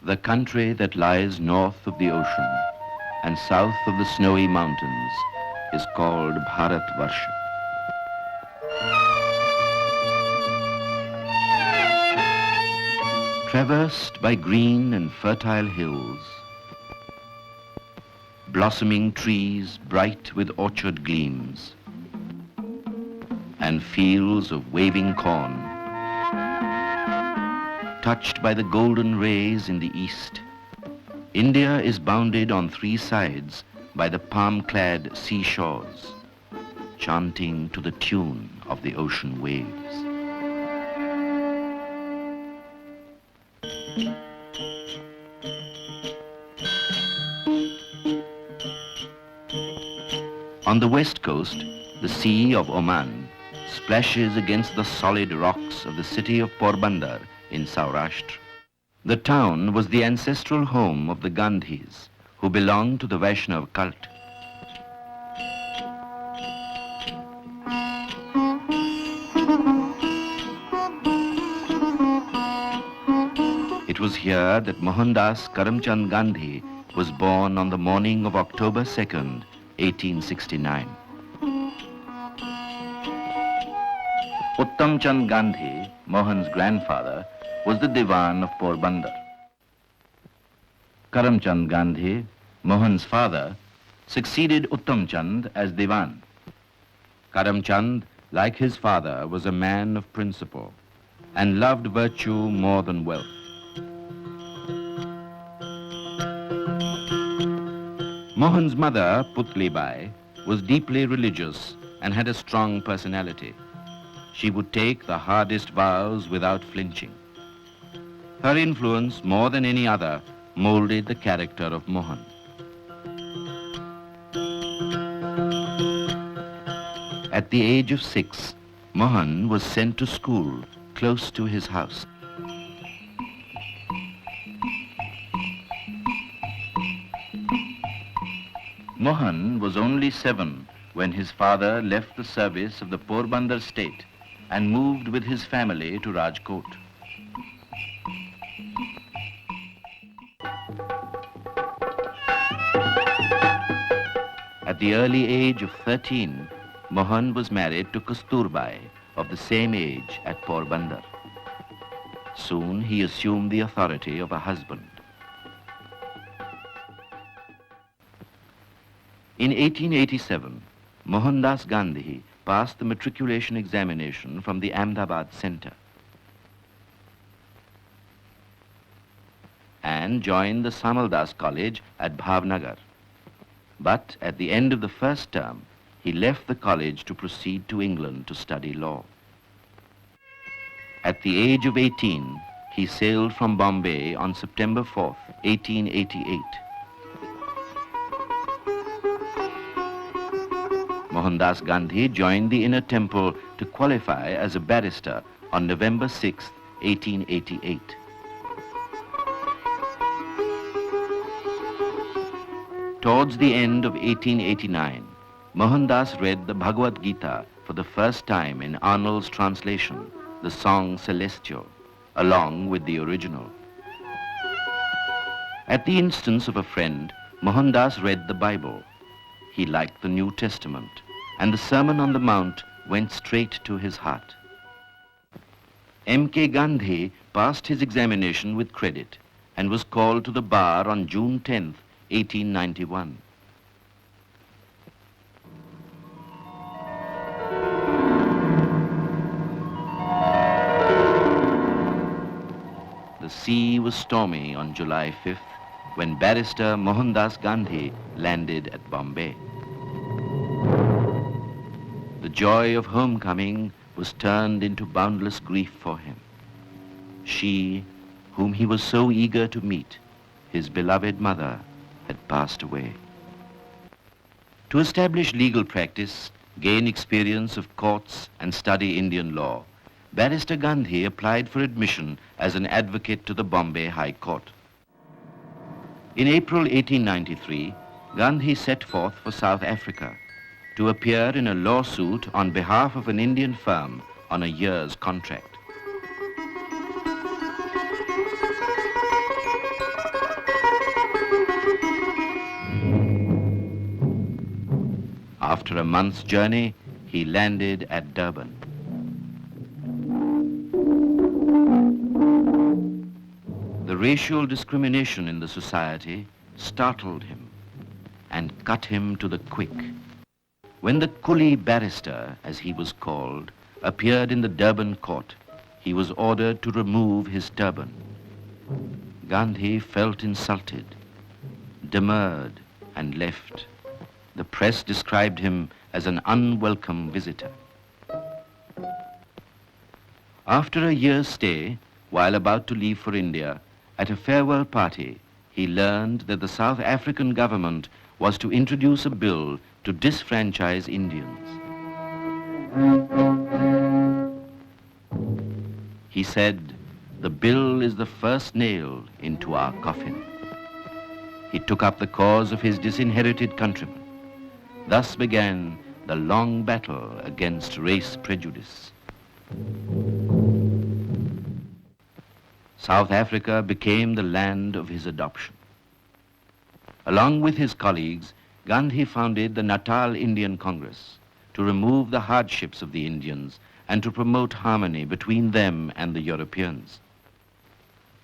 The country that lies north of the ocean and south of the snowy mountains is called Bharatvarsha. Traversed by green and fertile hills, blossoming trees bright with orchard gleams, and fields of waving corn, touched by the golden rays in the east, India is bounded on three sides by the palm-clad seashores, chanting to the tune of the ocean waves. On the west coast, the Sea of Oman splashes against the solid rocks of the city of Porbandar in Saurashtra. The town was the ancestral home of the Gandhis, who belonged to the Vaishnav cult. It was here that Mohandas Karamchand Gandhi was born on the morning of October 2nd, 1869. Uttam Chand Gandhi, Mohan's grandfather, was the Diwan of Porbandar. Karamchand Gandhi, Mohan's father, succeeded Uttam Chand as Diwan. Karamchand, like his father, was a man of principle and loved virtue more than wealth. Mohan's mother, Putlibai, was deeply religious and had a strong personality. She would take the hardest vows without flinching. Her influence, more than any other, molded the character of Mohan. At the age of 6, Mohan was sent to school close to his house. Mohan was only 7 when his father left the service of the Porbandar state and moved with his family to Rajkot. At the early age of 13, Mohan was married to Kasturbai, of the same age at Porbandar. Soon he assumed the authority of a husband. In 1887, Mohandas Gandhi passed the matriculation examination from the Ahmedabad Center and joined the Samaldas College at Bhavnagar. But at the end of the first term, he left the college to proceed to England to study law. At the age of 18, he sailed from Bombay on September 4th, 1888. Mohandas Gandhi joined the Inner Temple to qualify as a barrister on November 6, 1888. Towards the end of 1889, Mohandas read the Bhagavad Gita for the first time in Arnold's translation, the song Celestial, along with the original. At the instance of a friend, Mohandas read the Bible. He liked the New Testament, and the Sermon on the Mount went straight to his heart. M.K. Gandhi passed his examination with credit and was called to the bar on June 10, 1891. The sea was stormy on July 5th when barrister Mohandas Gandhi landed at Bombay. The joy of homecoming was turned into boundless grief for him. She, whom he was so eager to meet, his beloved mother, had passed away. To establish legal practice, gain experience of courts, and study Indian law, Barrister Gandhi applied for admission as an advocate to the Bombay High Court. In April 1893, Gandhi set forth for South Africa to appear in a lawsuit on behalf of an Indian firm on a year's contract. After a month's journey, he landed at Durban. The racial discrimination in the society startled him and cut him to the quick. When the coolie barrister, as he was called, appeared in the Durban court, he was ordered to remove his turban. Gandhi felt insulted, demurred, and left. The press described him as an unwelcome visitor. After a year's stay, while about to leave for India, at a farewell party, he learned that the South African government was to introduce a bill to disfranchise Indians. He said, "The bill is the first nail into our coffin." He took up the cause of his disinherited countrymen. Thus began the long battle against race prejudice. South Africa became the land of his adoption. Along with his colleagues, Gandhi founded the Natal Indian Congress to remove the hardships of the Indians and to promote harmony between them and the Europeans.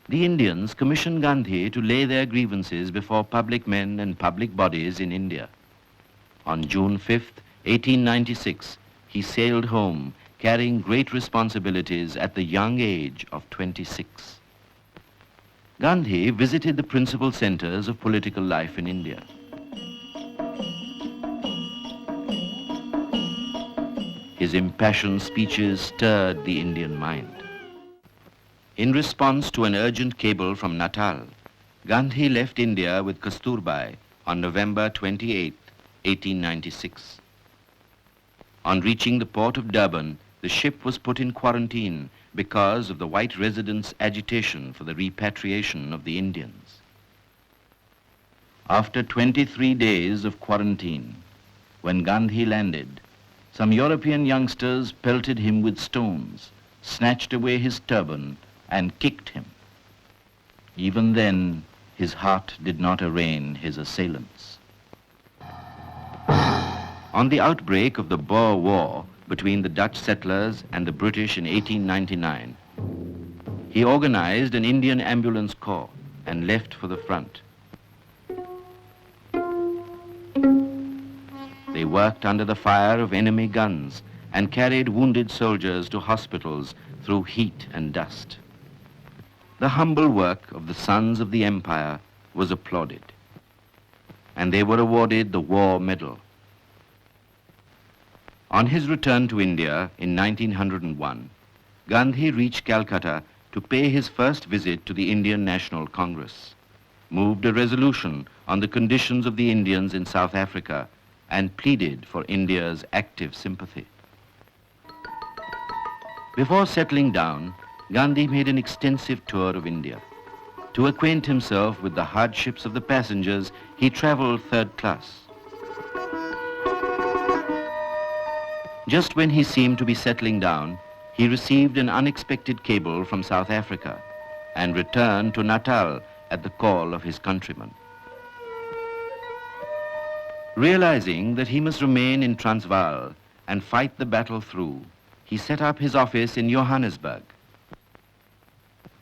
The Indians commissioned Gandhi to lay their grievances before public men and public bodies in India. On June 5th, 1896, he sailed home carrying great responsibilities at the young age of 26. Gandhi visited the principal centers of political life in India. His impassioned speeches stirred the Indian mind. In response to an urgent cable from Natal, Gandhi left India with Kasturbai on November 28, 1896. On reaching the port of Durban, the ship was put in quarantine because of the white residents' agitation for the repatriation of the Indians. After 23 days of quarantine, when Gandhi landed, some European youngsters pelted him with stones, snatched away his turban, and kicked him. Even then, his heart did not arraign his assailants. On the outbreak of the Boer War between the Dutch settlers and the British in 1899, he organized an Indian ambulance corps and left for the front. They worked under the fire of enemy guns and carried wounded soldiers to hospitals through heat and dust. The humble work of the sons of the empire was applauded, and they were awarded the War Medal. On his return to India in 1901, Gandhi reached Calcutta to pay his first visit to the Indian National Congress, moved a resolution on the conditions of the Indians in South Africa, and pleaded for India's active sympathy. Before settling down, Gandhi made an extensive tour of India. To acquaint himself with the hardships of the passengers, he traveled third class. Just when he seemed to be settling down, he received an unexpected cable from South Africa and returned to Natal at the call of his countrymen. Realizing that he must remain in Transvaal and fight the battle through, he set up his office in Johannesburg.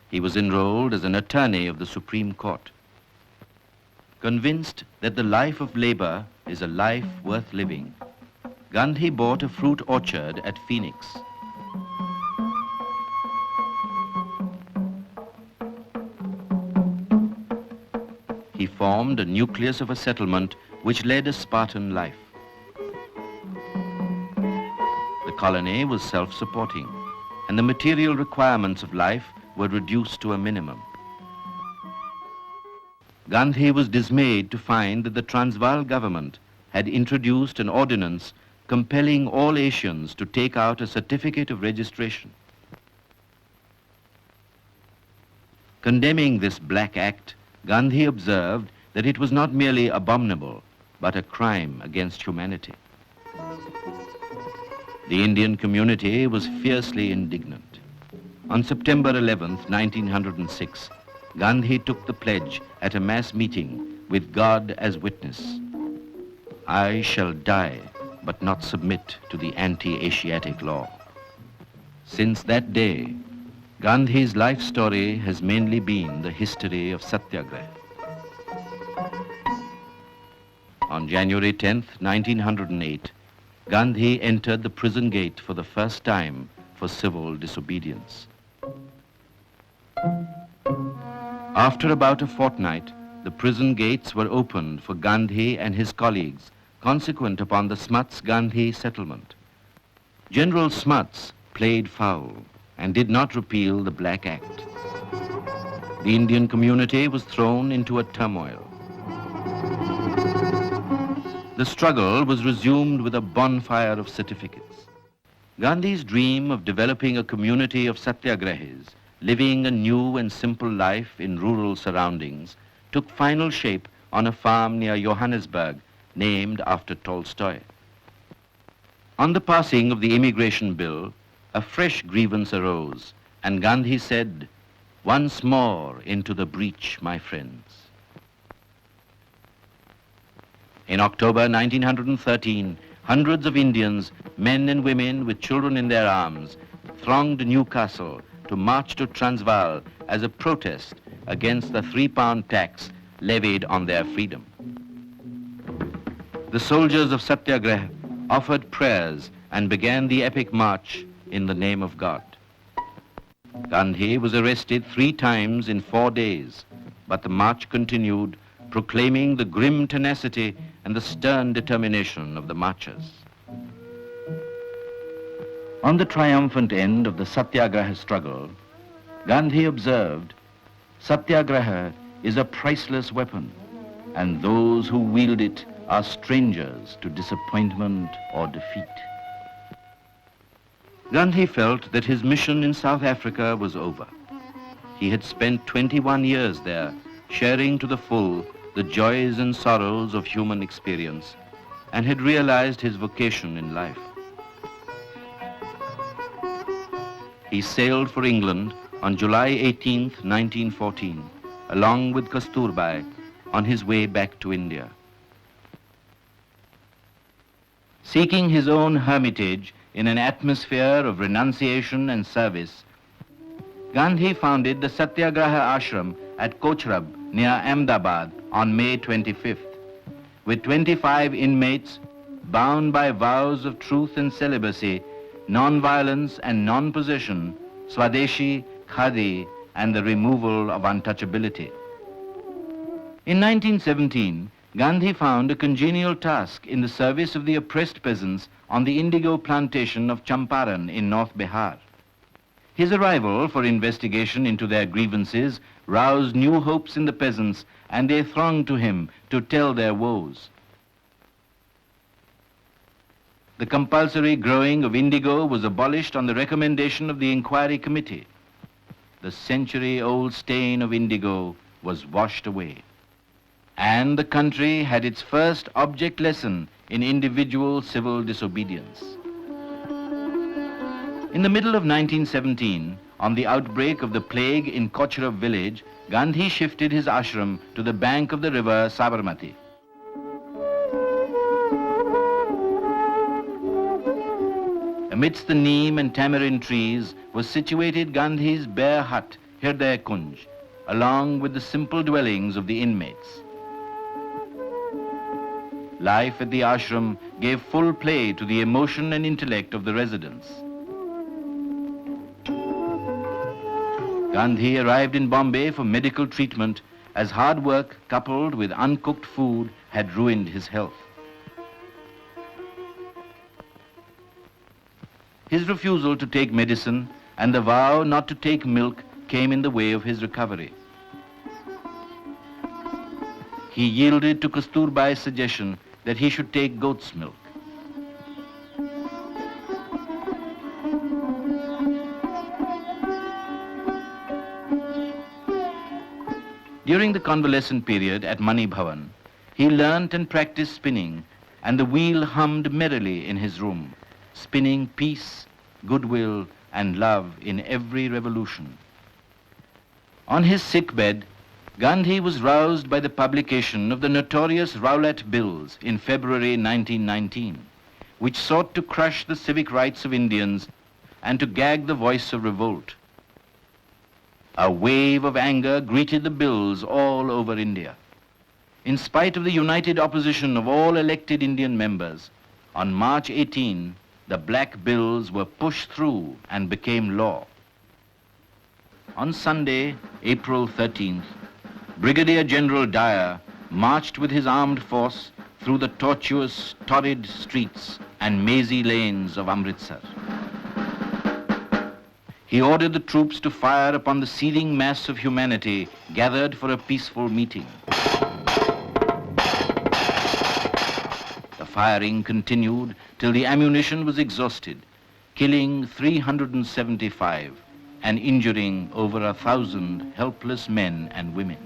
He was enrolled as an attorney of the Supreme Court. Convinced that the life of labor is a life worth living, Gandhi bought a fruit orchard at Phoenix. He formed a nucleus of a settlement which led a Spartan life. The colony was self-supporting, and the material requirements of life were reduced to a minimum. Gandhi was dismayed to find that the Transvaal government had introduced an ordinance compelling all Asians to take out a certificate of registration. Condemning this black act, Gandhi observed that it was not merely abominable, but a crime against humanity. The Indian community was fiercely indignant. On September 11th, 1906, Gandhi took the pledge at a mass meeting with God as witness. "I shall die, but not submit to the anti-Asiatic law. Since that day, Gandhi's life story has mainly been the history of Satyagraha. On January 10th, 1908, Gandhi entered the prison gate for the first time for civil disobedience. After about a fortnight, the prison gates were opened for Gandhi and his colleagues, consequent upon the Smuts-Gandhi settlement. General Smuts played foul and did not repeal the Black Act. The Indian community was thrown into a turmoil. The struggle was resumed with a bonfire of certificates. Gandhi's dream of developing a community of satyagrahis, living a new and simple life in rural surroundings, took final shape on a farm near Johannesburg named after Tolstoy. On the passing of the Immigration Bill, a fresh grievance arose, and Gandhi said, "Once more into the breach, my friends." In October 1913, hundreds of Indians, men and women with children in their arms, thronged Newcastle to march to Transvaal as a protest against the £3 tax levied on their freedom. The soldiers of Satyagraha offered prayers and began the epic march in the name of God. Gandhi was arrested 3 times in 4 days, but the march continued, proclaiming the grim tenacity and the stern determination of the marchers. On the triumphant end of the Satyagraha struggle, Gandhi observed, "Satyagraha is a priceless weapon, and those who wield it are strangers to disappointment or defeat." Gandhi felt that his mission in South Africa was over. He had spent 21 years there, sharing to the full the joys and sorrows of human experience, and had realized his vocation in life. He sailed for England on July 18, 1914, along with Kasturbai, on his way back to India. Seeking his own hermitage in an atmosphere of renunciation and service, Gandhi founded the Satyagraha Ashram at Kochrab near Ahmedabad on May 25th. With 25 inmates bound by vows of truth and celibacy, non-violence and non-possession, Swadeshi, Khadi, and the removal of untouchability. In 1917, Gandhi found a congenial task in the service of the oppressed peasants on the indigo plantation of Champaran in North Bihar. His arrival for investigation into their grievances roused new hopes in the peasants, and they thronged to him to tell their woes. The compulsory growing of indigo was abolished on the recommendation of the Inquiry Committee. The century-old stain of indigo was washed away, and the country had its first object lesson in individual civil disobedience. In the middle of 1917, on the outbreak of the plague in Kochrab village, Gandhi shifted his ashram to the bank of the river Sabarmati. Amidst the neem and tamarind trees was situated Gandhi's bare hut, Hirday Kunj, along with the simple dwellings of the inmates. Life at the ashram gave full play to the emotion and intellect of the residents. Gandhi arrived in Bombay for medical treatment as hard work coupled with uncooked food had ruined his health. His refusal to take medicine and the vow not to take milk came in the way of his recovery. He yielded to Kasturbai's suggestion that he should take goat's milk. During the convalescent period at Mani Bhavan, he learnt and practiced spinning, and the wheel hummed merrily in his room, spinning peace, goodwill, and love in every revolution. On his sickbed, Gandhi was roused by the publication of the notorious Rowlatt Bills in February 1919, which sought to crush the civic rights of Indians and to gag the voice of revolt. A wave of anger greeted the bills all over India. In spite of the united opposition of all elected Indian members, on March 18, the black bills were pushed through and became law. On Sunday, April 13th, Brigadier General Dyer marched with his armed force through the tortuous, torrid streets and mazy lanes of Amritsar. He ordered the troops to fire upon the seething mass of humanity gathered for a peaceful meeting. The firing continued till the ammunition was exhausted, killing 375 and injuring over 1,000 helpless men and women.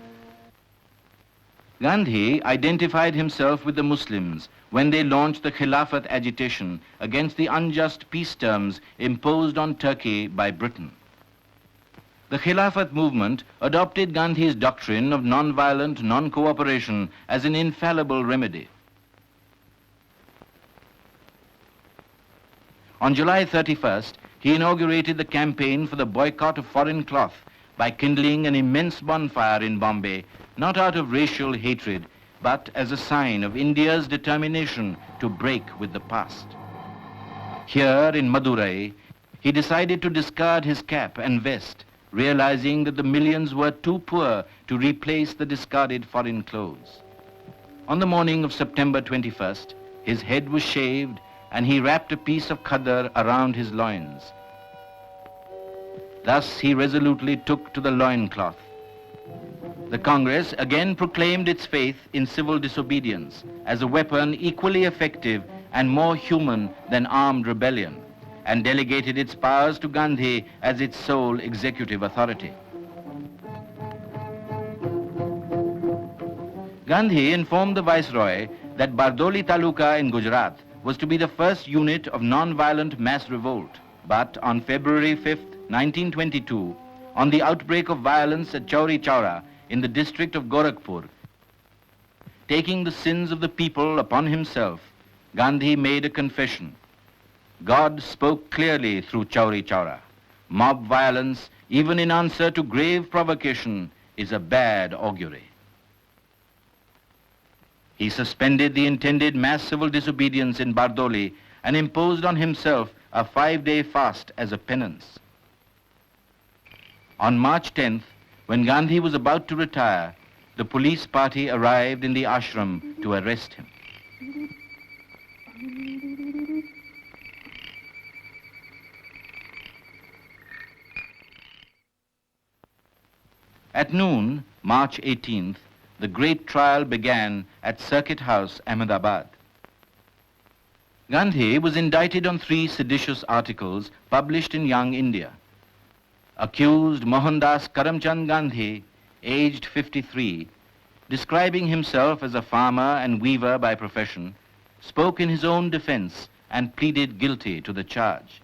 Gandhi identified himself with the Muslims when they launched the Khilafat agitation against the unjust peace terms imposed on Turkey by Britain. The Khilafat movement adopted Gandhi's doctrine of non-violent non-cooperation as an infallible remedy. On July 31st, he inaugurated the campaign for the boycott of foreign cloth by kindling an immense bonfire in Bombay, not out of racial hatred, but as a sign of India's determination to break with the past. Here in Madurai, he decided to discard his cap and vest, realizing that the millions were too poor to replace the discarded foreign clothes. On the morning of September 21st, his head was shaved and he wrapped a piece of khadar around his loins. Thus he resolutely took to the loincloth. The Congress again proclaimed its faith in civil disobedience as a weapon equally effective and more human than armed rebellion, and delegated its powers to Gandhi as its sole executive authority. Gandhi informed the Viceroy that Bardoli Taluka in Gujarat was to be the first unit of non-violent mass revolt. But on February 5th, 1922, on the outbreak of violence at Chauri Chaura in the district of Gorakhpur, taking the sins of the people upon himself, Gandhi made a confession. God spoke clearly through Chauri Chaura. Mob violence, even in answer to grave provocation, is a bad augury. He suspended the intended mass civil disobedience in Bardoli and imposed on himself a 5-day fast as a penance. On March 10th, when Gandhi was about to retire, the police party arrived in the ashram to arrest him. At noon, March 18th, the great trial began at Circuit House, Ahmedabad. Gandhi was indicted on 3 seditious articles published in Young India. Accused Mohandas Karamchand Gandhi, aged 53, describing himself as a farmer and weaver by profession, spoke in his own defense and pleaded guilty to the charge.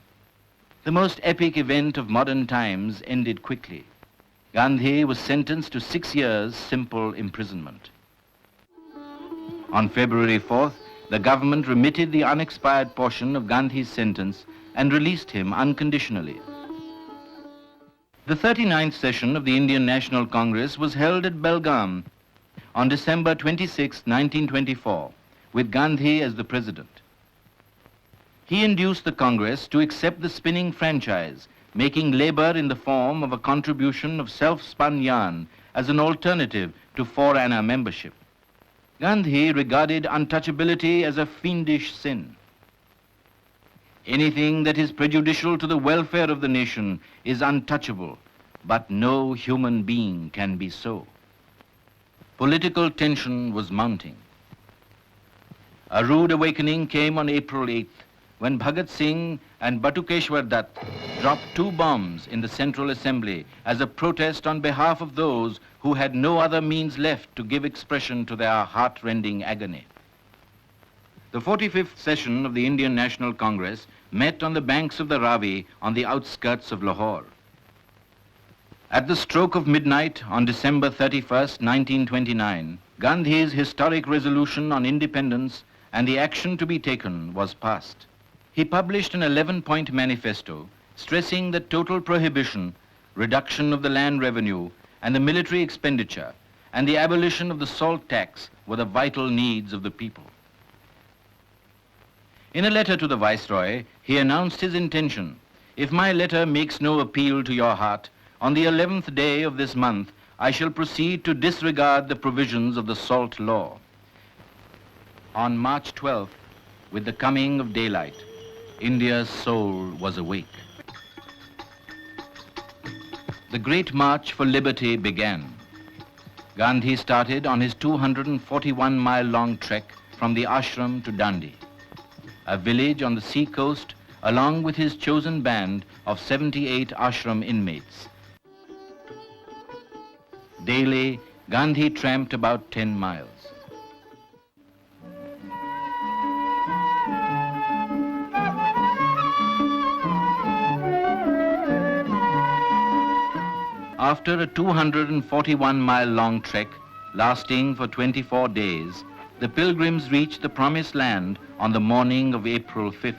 The most epic event of modern times ended quickly. Gandhi was sentenced to 6 years' simple imprisonment. On February 4th, the government remitted the unexpired portion of Gandhi's sentence and released him unconditionally. The 39th session of the Indian National Congress was held at Belgaum on December 26, 1924, with Gandhi as the president. He induced the Congress to accept the spinning franchise, making labor in the form of a contribution of self-spun yarn as an alternative to 4-anna membership. Gandhi regarded untouchability as a fiendish sin. Anything that is prejudicial to the welfare of the nation is untouchable, but no human being can be so. Political tension was mounting. A rude awakening came on April 8th, when Bhagat Singh and Batukeshwar Dutt dropped 2 bombs in the Central Assembly as a protest on behalf of those who had no other means left to give expression to their heart-rending agony. The 45th session of the Indian National Congress met on the banks of the Ravi on the outskirts of Lahore. At the stroke of midnight on December 31st, 1929, Gandhi's historic resolution on independence and the action to be taken was passed. He published an 11-point manifesto stressing that total prohibition, reduction of the land revenue, and the military expenditure, and the abolition of the salt tax were the vital needs of the people. In a letter to the Viceroy, he announced his intention: "If my letter makes no appeal to your heart, on the 11th day of this month, I shall proceed to disregard the provisions of the salt law." On March 12th, with the coming of daylight, India's soul was awake. The great march for liberty began. Gandhi started on his 241-mile-long trek from the ashram to Dandi, a village on the sea coast, along with his chosen band of 78 ashram inmates. Daily, Gandhi tramped about 10 miles. After a 241-mile-long trek lasting for 24 days, the pilgrims reached the promised land on the morning of April 5th.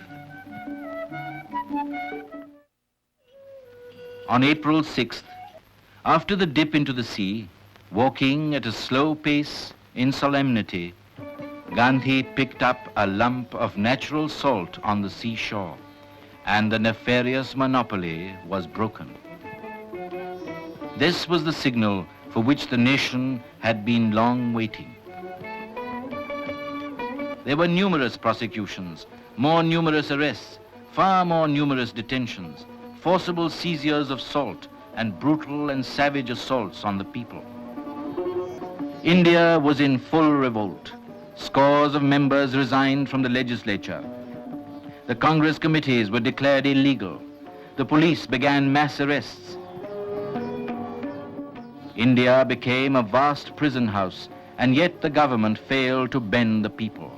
On April 6th, after the dip into the sea, walking at a slow pace in solemnity, Gandhi picked up a lump of natural salt on the seashore, and the nefarious monopoly was broken. This was the signal for which the nation had been long waiting. There were numerous prosecutions, more numerous arrests, far more numerous detentions, forcible seizures of salt, and brutal and savage assaults on the people. India was in full revolt. Scores of members resigned from the legislature. The Congress committees were declared illegal. The police began mass arrests. India became a vast prison house, and yet the government failed to bend the people.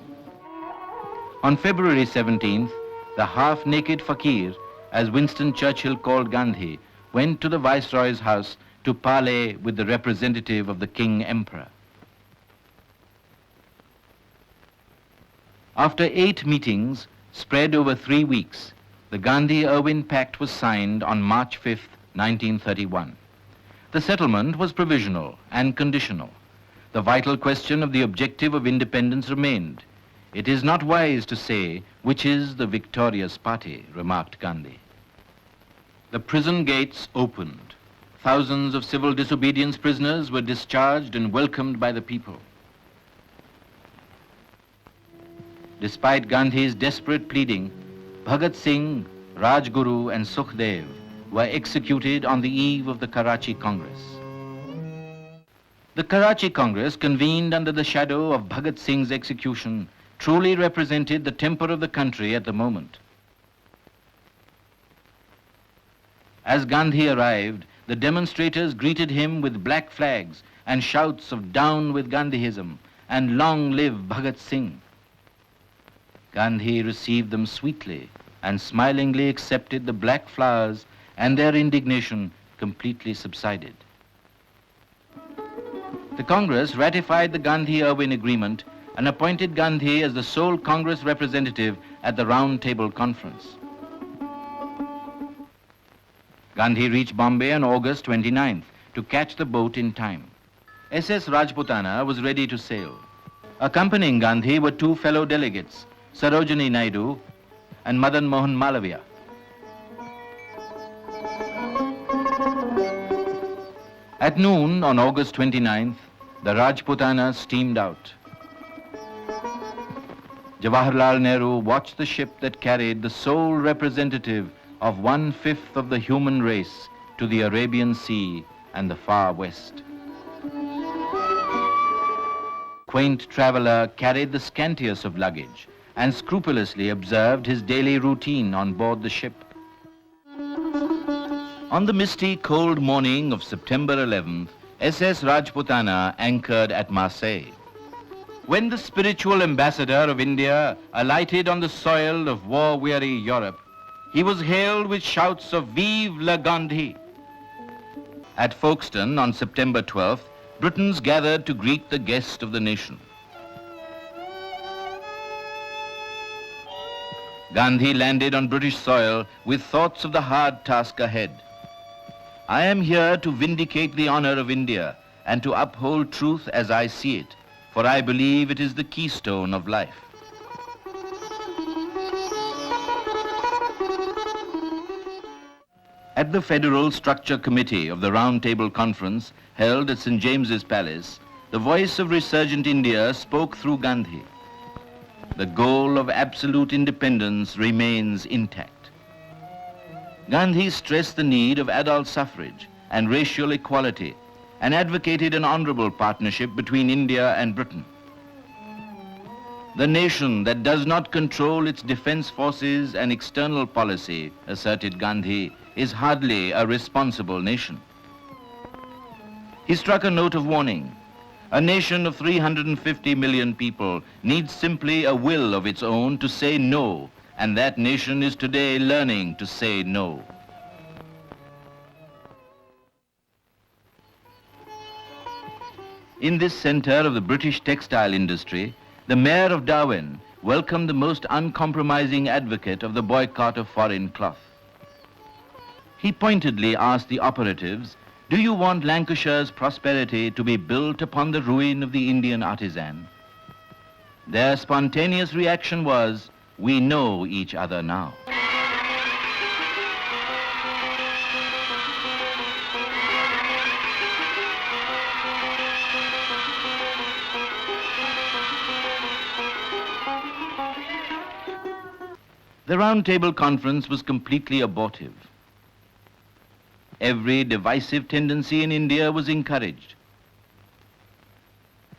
On February 17th, the half-naked fakir, as Winston Churchill called Gandhi, went to the Viceroy's house to parley with the representative of the King Emperor. After 8 meetings spread over 3 weeks, the Gandhi-Irwin Pact was signed on March 5th, 1931. The settlement was provisional and conditional. The vital question of the objective of independence remained. "It is not wise to say which is the victorious party," remarked Gandhi. The prison gates opened. Thousands of civil disobedience prisoners were discharged and welcomed by the people. Despite Gandhi's desperate pleading, Bhagat Singh, Rajguru, and Sukhdev were executed on the eve of the Karachi Congress. The Karachi Congress, convened under the shadow of Bhagat Singh's execution, truly represented the temper of the country at the moment. As Gandhi arrived, the demonstrators greeted him with black flags and shouts of "Down with Gandhiism" and "Long live Bhagat Singh." Gandhi received them sweetly and smilingly accepted the black flowers, and their indignation completely subsided. The Congress ratified the Gandhi-Irwin Agreement and appointed Gandhi as the sole Congress representative at the Round Table Conference. Gandhi reached Bombay on August 29th to catch the boat in time. SS Rajputana was ready to sail. Accompanying Gandhi were 2 fellow delegates, Sarojini Naidu and Madan Mohan Malaviya. At noon on August 29th, the Rajputana steamed out. Jawaharlal Nehru watched the ship that carried the sole representative of 1/5 of the human race to the Arabian Sea and the far west. Quaint traveler carried the scantiest of luggage and scrupulously observed his daily routine on board the ship. On the misty, cold morning of September 11th, SS Rajputana anchored at Marseille. When the spiritual ambassador of India alighted on the soil of war-weary Europe, he was hailed with shouts of "Vive la Gandhi!" At Folkestone on September 12th, Britons gathered to greet the guest of the nation. Gandhi landed on British soil with thoughts of the hard task ahead. I am here to vindicate the honor of India and to uphold truth as I see it, for I believe it is the keystone of life. At the Federal Structure Committee of the Round Table Conference held at St. James's Palace, the voice of resurgent India spoke through Gandhi. The goal of absolute independence remains intact. Gandhi stressed the need of adult suffrage and racial equality and advocated an honorable partnership between India and Britain. The nation that does not control its defense forces and external policy, asserted Gandhi, is hardly a responsible nation. He struck a note of warning. A nation of 350 million people needs simply a will of its own to say no, and that nation is today learning to say no. In this center of the British textile industry, the Mayor of Darwin welcomed the most uncompromising advocate of the boycott of foreign cloth. He pointedly asked the operatives, "Do you want Lancashire's prosperity to be built upon the ruin of the Indian artisan?" Their spontaneous reaction was, "We know each other now." The Round Table Conference was completely abortive. Every divisive tendency in India was encouraged.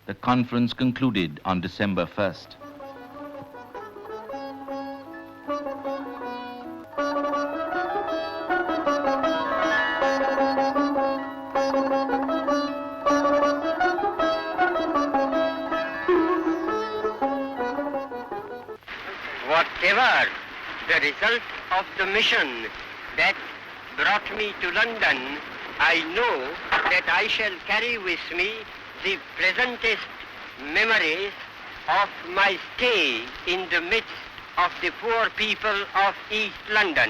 The conference concluded on December 1st. Whatever the result of the mission that brought me to London, I know that I shall carry with me the pleasantest memories of my stay in the midst of the poor people of East London.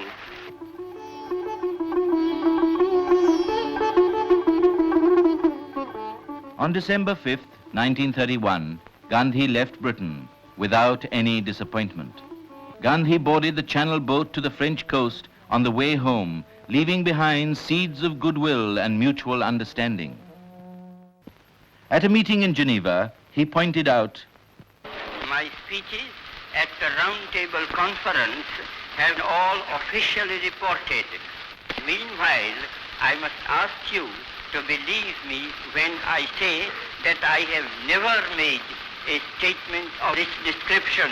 On December 5th, 1931, Gandhi left Britain without any disappointment. Gandhi boarded the Channel boat to the French coast on the way home, leaving behind seeds of goodwill and mutual understanding. At a meeting in Geneva, he pointed out, "My speeches at the Round Table Conference have all officially reported. Meanwhile, I must ask you to believe me when I say that I have never made a statement of this description,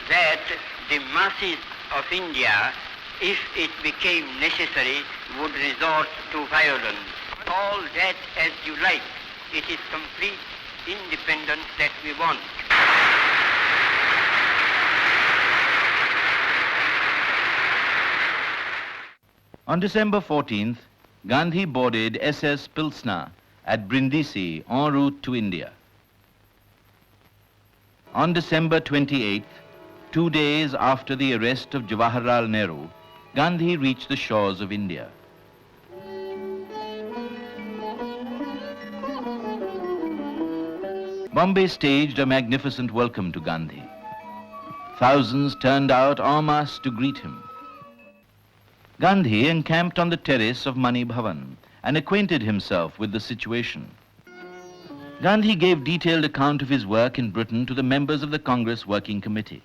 that the masses of India, if it became necessary, would resort to violence. All that as you like. It is complete independence that we want." On December 14th, Gandhi boarded SS Pilsner at Brindisi en route to India. On December 28th, 2 days after the arrest of Jawaharlal Nehru, Gandhi reached the shores of India. Bombay staged a magnificent welcome to Gandhi. Thousands turned out en masse to greet him. Gandhi encamped on the terrace of Mani Bhavan and acquainted himself with the situation. Gandhi gave detailed account of his work in Britain to the members of the Congress Working Committee.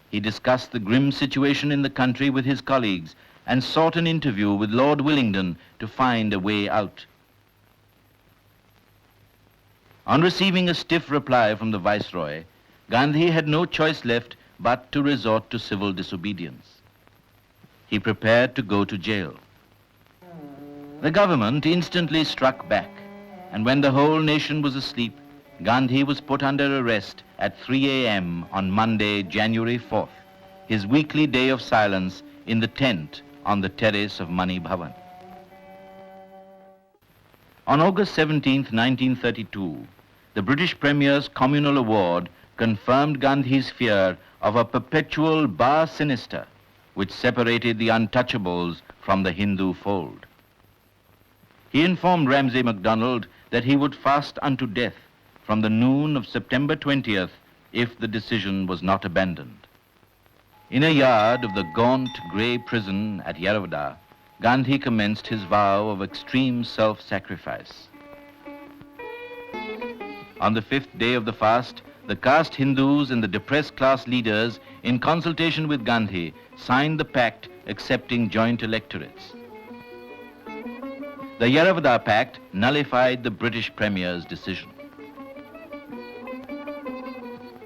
He discussed the grim situation in the country with his colleagues and sought an interview with Lord Willingdon to find a way out. On receiving a stiff reply from the Viceroy, Gandhi had no choice left but to resort to civil disobedience. He prepared to go to jail. The government instantly struck back, and when the whole nation was asleep, Gandhi was put under arrest at 3 a.m. on Monday, January 4th, his weekly day of silence in the tent on the terrace of Mani Bhavan. On August 17, 1932, the British Premier's Communal Award confirmed Gandhi's fear of a perpetual bar sinister which separated the untouchables from the Hindu fold. He informed Ramsay MacDonald that he would fast unto death from the noon of September 20th if the decision was not abandoned. In a yard of the gaunt grey prison at Yeravada, Gandhi commenced his vow of extreme self-sacrifice. On the 5th day of the fast, the caste Hindus and the depressed class leaders, in consultation with Gandhi, signed the pact accepting joint electorates. The Yeravada Pact nullified the British Premier's decision.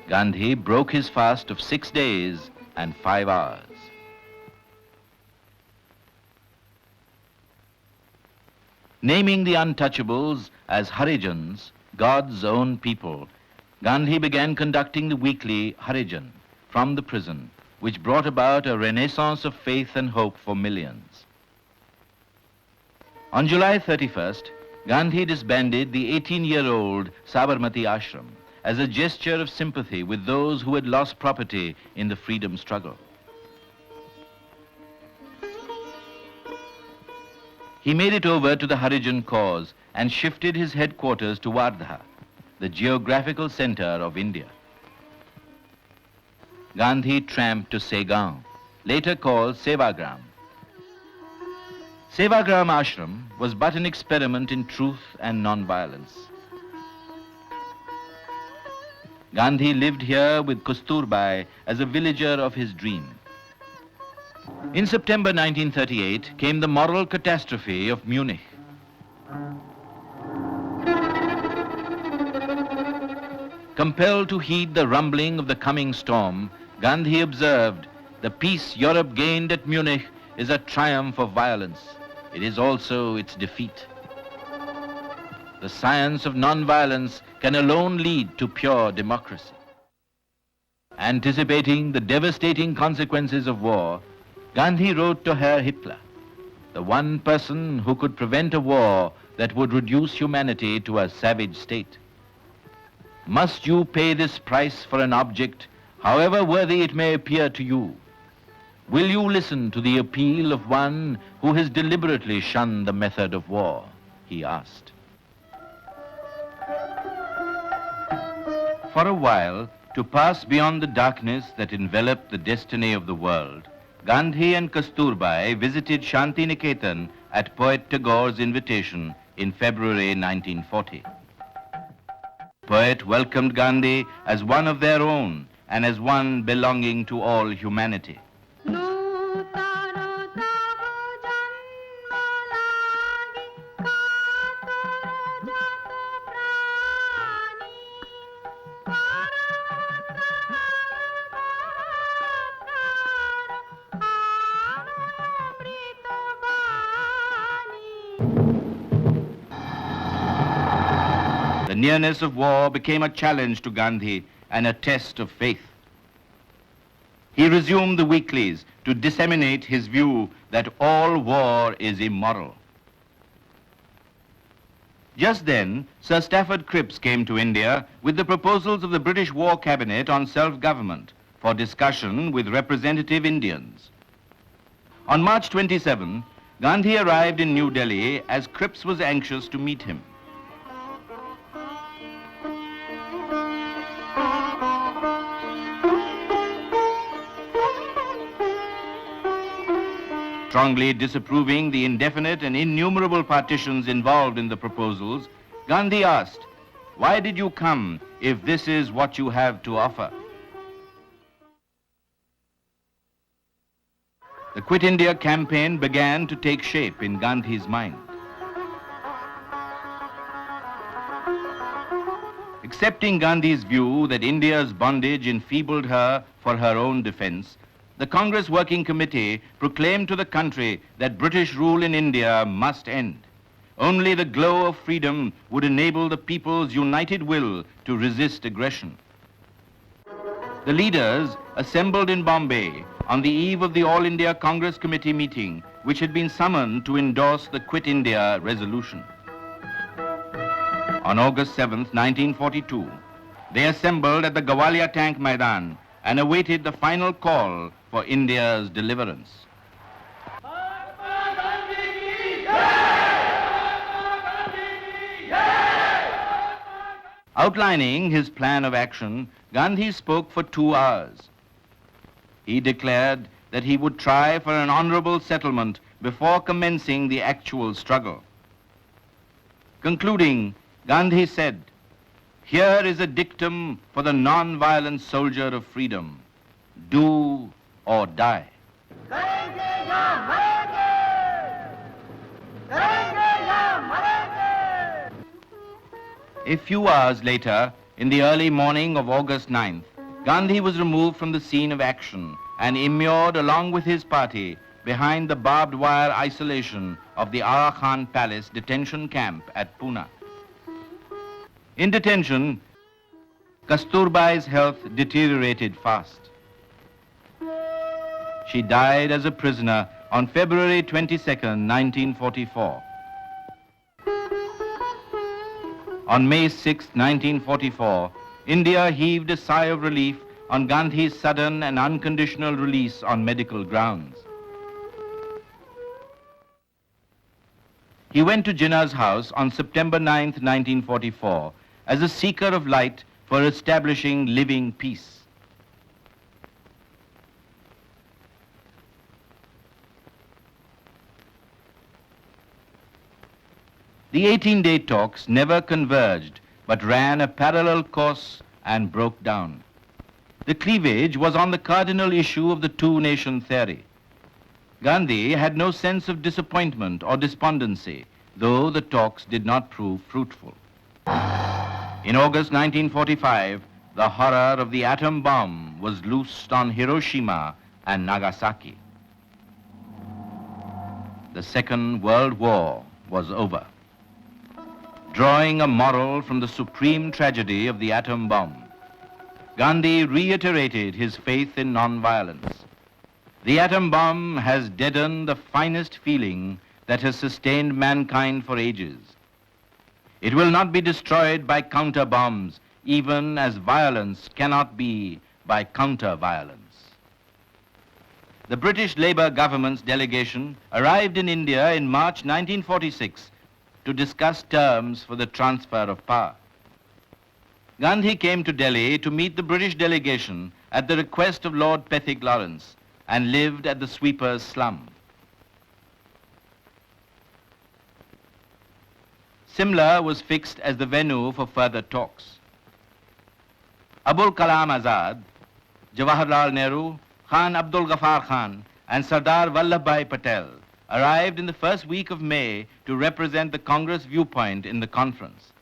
Gandhi broke his fast of 6 days and 5 hours. Naming the untouchables as Harijans, God's own people, Gandhi began conducting the weekly Harijan from the prison, which brought about a renaissance of faith and hope for millions. On July 31st, Gandhi disbanded the 18-year-old Sabarmati Ashram as a gesture of sympathy with those who had lost property in the freedom struggle. He made it over to the Harijan cause and shifted his headquarters to Wardha, the geographical center of India. Gandhi tramped to Segaon, later called Sevagram. Sevagram Ashram was but an experiment in truth and non-violence. Gandhi lived here with Kasturbai as a villager of his dream. In September 1938 came the moral catastrophe of Munich. Compelled to heed the rumbling of the coming storm, Gandhi observed, "The peace Europe gained at Munich is a triumph of violence. It is also its defeat. The science of non-violence can alone lead to pure democracy." Anticipating the devastating consequences of war, Gandhi wrote to Herr Hitler, the one person who could prevent a war that would reduce humanity to a savage state. "Must you pay this price for an object, however worthy it may appear to you? Will you listen to the appeal of one who has deliberately shunned the method of war?" he asked. For a while, to pass beyond the darkness that enveloped the destiny of the world, Gandhi and Kasturbai visited Shanti Niketan at poet Tagore's invitation in February 1940. Poet welcomed Gandhi as one of their own and as one belonging to all humanity. The nearness of war became a challenge to Gandhi and a test of faith. He resumed the weeklies to disseminate his view that all war is immoral. Just then, Sir Stafford Cripps came to India with the proposals of the British War Cabinet on self-government for discussion with representative Indians. On March 27, Gandhi arrived in New Delhi as Cripps was anxious to meet him. Strongly disapproving the indefinite and innumerable partitions involved in the proposals, Gandhi asked, "Why did you come if this is what you have to offer?" The Quit India campaign began to take shape in Gandhi's mind. Accepting Gandhi's view that India's bondage enfeebled her for her own defense, the Congress Working Committee proclaimed to the country that British rule in India must end. Only the glow of freedom would enable the people's united will to resist aggression. The leaders assembled in Bombay on the eve of the All India Congress Committee meeting, which had been summoned to endorse the Quit India resolution. On August 7th, 1942, They assembled at the Gawalia Tank Maidan and awaited the final call for India's deliverance. Outlining his plan of action, Gandhi spoke for 2 hours. He declared that he would try for an honorable settlement before commencing the actual struggle. Concluding, Gandhi said, "Here is a dictum for the non-violent soldier of freedom. Do or die." A few hours later, in the early morning of August 9th, Gandhi was removed from the scene of action and immured along with his party behind the barbed wire isolation of the Aga Khan Palace detention camp at Pune. In detention, Kasturbai's health deteriorated fast. She died as a prisoner on February 22nd, 1944. On May 6, 1944, India heaved a sigh of relief on Gandhi's sudden and unconditional release on medical grounds. He went to Jinnah's house on September 9, 1944, as a seeker of light for establishing living peace. The 18-day talks never converged, but ran a parallel course and broke down. The cleavage was on the cardinal issue of the two-nation theory. Gandhi had no sense of disappointment or despondency, though the talks did not prove fruitful. In August 1945, the horror of the atom bomb was loosed on Hiroshima and Nagasaki. The Second World War was over. Drawing a moral from the supreme tragedy of the atom bomb, Gandhi reiterated his faith in nonviolence. The atom bomb has deadened the finest feeling that has sustained mankind for ages. It will not be destroyed by counter bombs, even as violence cannot be by counter violence. The British Labour government's delegation arrived in India in March 1946 to discuss terms for the transfer of power. Gandhi came to Delhi to meet the British delegation at the request of Lord Pethick Lawrence and lived at the sweeper's slum. Simla was fixed as the venue for further talks. Abul Kalam Azad, Jawaharlal Nehru, Khan Abdul Ghaffar Khan, and Sardar Vallabhbhai Patel arrived in the first week of May to represent the Congress viewpoint in the conference.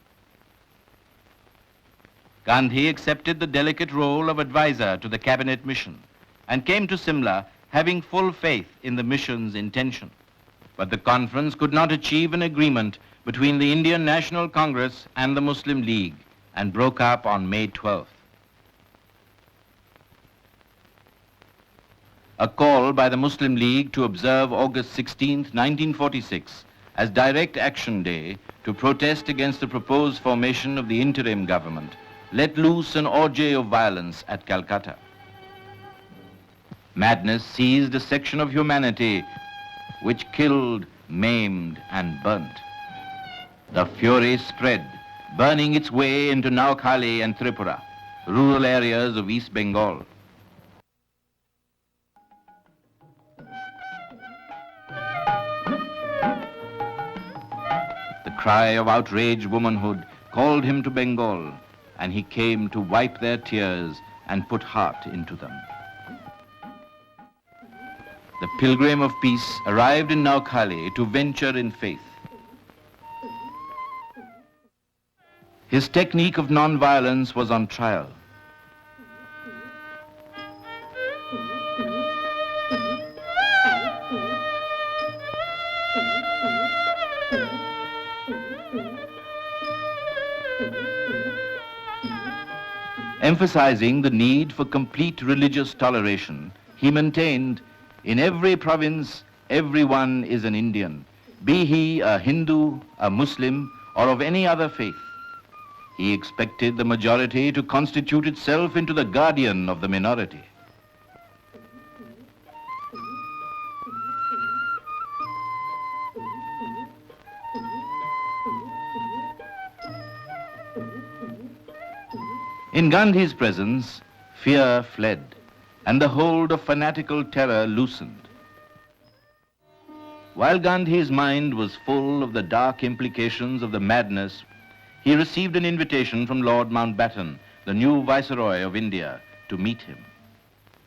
Gandhi accepted the delicate role of advisor to the cabinet mission and came to Simla having full faith in the mission's intention. But the conference could not achieve an agreement between the Indian National Congress and the Muslim League and broke up on May 12th. A call by the Muslim League to observe August 16, 1946 as Direct Action Day to protest against the proposed formation of the interim government let loose an orgy of violence at Calcutta. Madness seized a section of humanity which killed, maimed, and burnt. The fury spread, burning its way into Naukhali and Tripura, rural areas of East Bengal. The cry of outraged womanhood called him to Bengal, and he came to wipe their tears and put heart into them. The pilgrim of peace arrived in Naukhali to venture in faith. His technique of non-violence was on trial. Emphasizing the need for complete religious toleration, he maintained, in every province, everyone is an Indian, be he a Hindu, a Muslim, or of any other faith. He expected the majority to constitute itself into the guardian of the minority. In Gandhi's presence, fear fled, and the hold of fanatical terror loosened. While Gandhi's mind was full of the dark implications of the madness, he received an invitation from Lord Mountbatten, the new Viceroy of India, to meet him.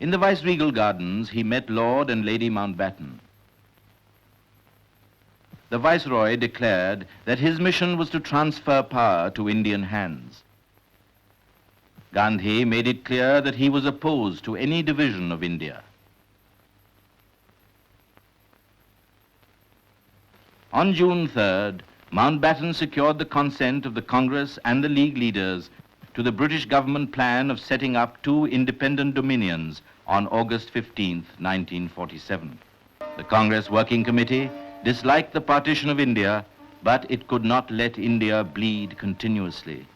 In the Viceregal Gardens, he met Lord and Lady Mountbatten. The Viceroy declared that his mission was to transfer power to Indian hands. Gandhi made it clear that he was opposed to any division of India. On June 3rd, Mountbatten secured the consent of the Congress and the League leaders to the British government plan of setting up two independent dominions on August 15, 1947. The Congress Working Committee disliked the partition of India, but it could not let India bleed continuously,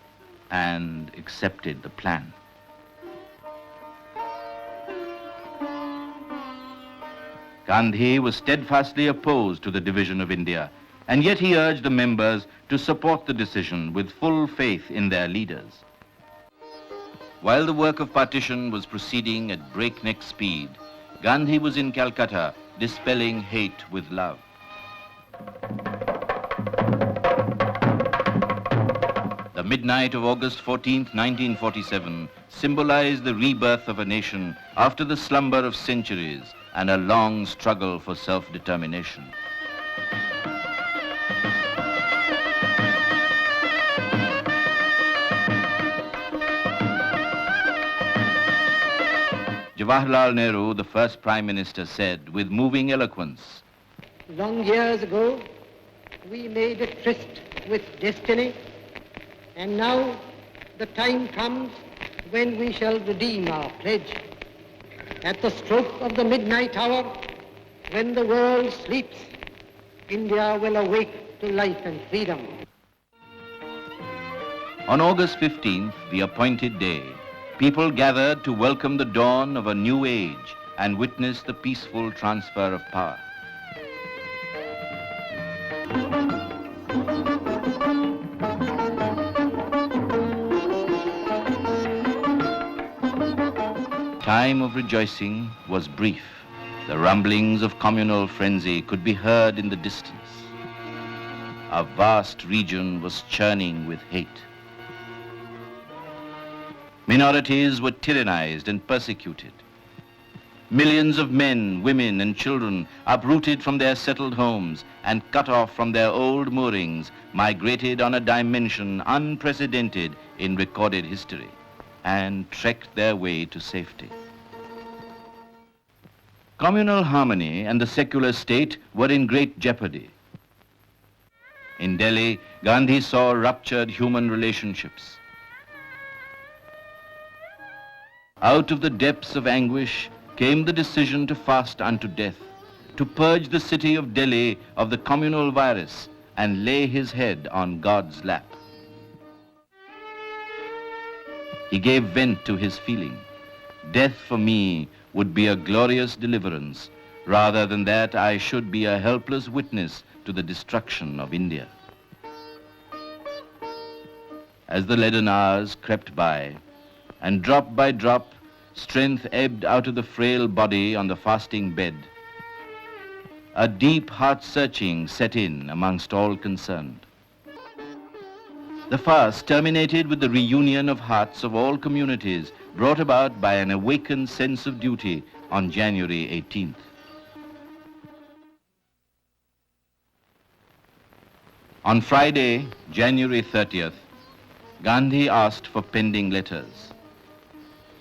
and accepted the plan. Gandhi was steadfastly opposed to the division of India, and yet he urged the members to support the decision with full faith in their leaders. While the work of partition was proceeding at breakneck speed, Gandhi was in Calcutta dispelling hate with love. The midnight of August 14, 1947, symbolized the rebirth of a nation after the slumber of centuries and a long struggle for self-determination. Jawaharlal Nehru, the first Prime Minister, said with moving eloquence, "Long years ago, we made a tryst with destiny, and now the time comes when we shall redeem our pledge. At the stroke of the midnight hour, when the world sleeps, India will awake to life and freedom." On August 15th, the appointed day, people gathered to welcome the dawn of a new age and witness the peaceful transfer of power. Time of rejoicing was brief. The rumblings of communal frenzy could be heard in the distance. A vast region was churning with hate. Minorities were tyrannized and persecuted. Millions of men, women, and children, uprooted from their settled homes and cut off from their old moorings, migrated on a dimension unprecedented in recorded history and trekked their way to safety. Communal harmony and the secular state were in great jeopardy. In Delhi, Gandhi saw ruptured human relationships. Out of the depths of anguish came the decision to fast unto death, to purge the city of Delhi of the communal virus and lay his head on God's lap. He gave vent to his feeling. Death for me would be a glorious deliverance, rather than that I should be a helpless witness to the destruction of India. As the leaden hours crept by, and drop by drop, strength ebbed out of the frail body on the fasting bed, a deep heart-searching set in amongst all concerned. The fast terminated with the reunion of hearts of all communities, brought about by an awakened sense of duty on January 18th. On Friday, January 30th, Gandhi asked for pending letters.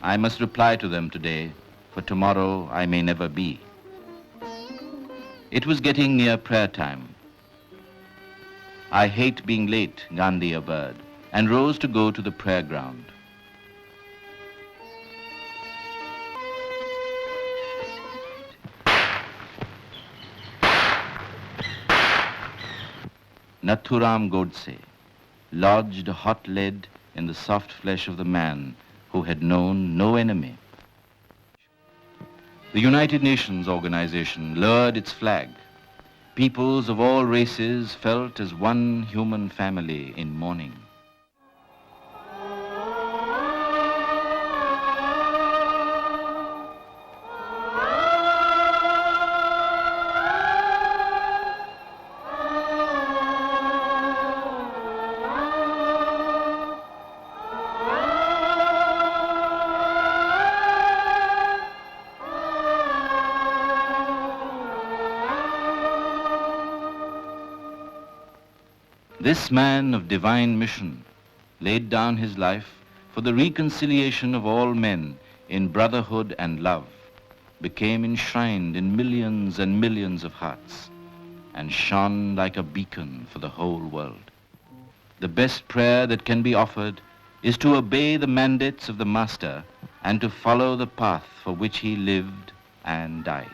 I must reply to them today, for tomorrow I may never be. It was getting near prayer time. I hate being late, Gandhi averred, and rose to go to the prayer ground. Nathuram Godse lodged hot lead in the soft flesh of the man who had known no enemy. The United Nations organization lowered its flag. Peoples of all races felt as one human family in mourning. This man of divine mission laid down his life for the reconciliation of all men in brotherhood and love, became enshrined in millions and millions of hearts, and shone like a beacon for the whole world. The best prayer that can be offered is to obey the mandates of the Master and to follow the path for which he lived and died.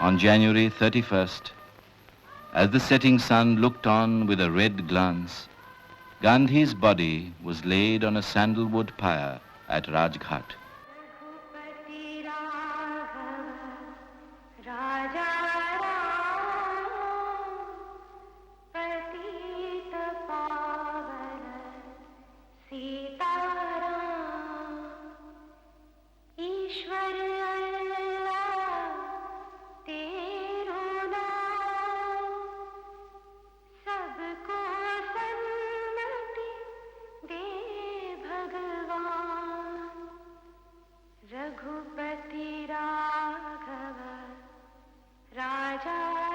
On January 31st, as the setting sun looked on with a red glance, Gandhi's body was laid on a sandalwood pyre at Rajghat. Raghupati Raghav Raja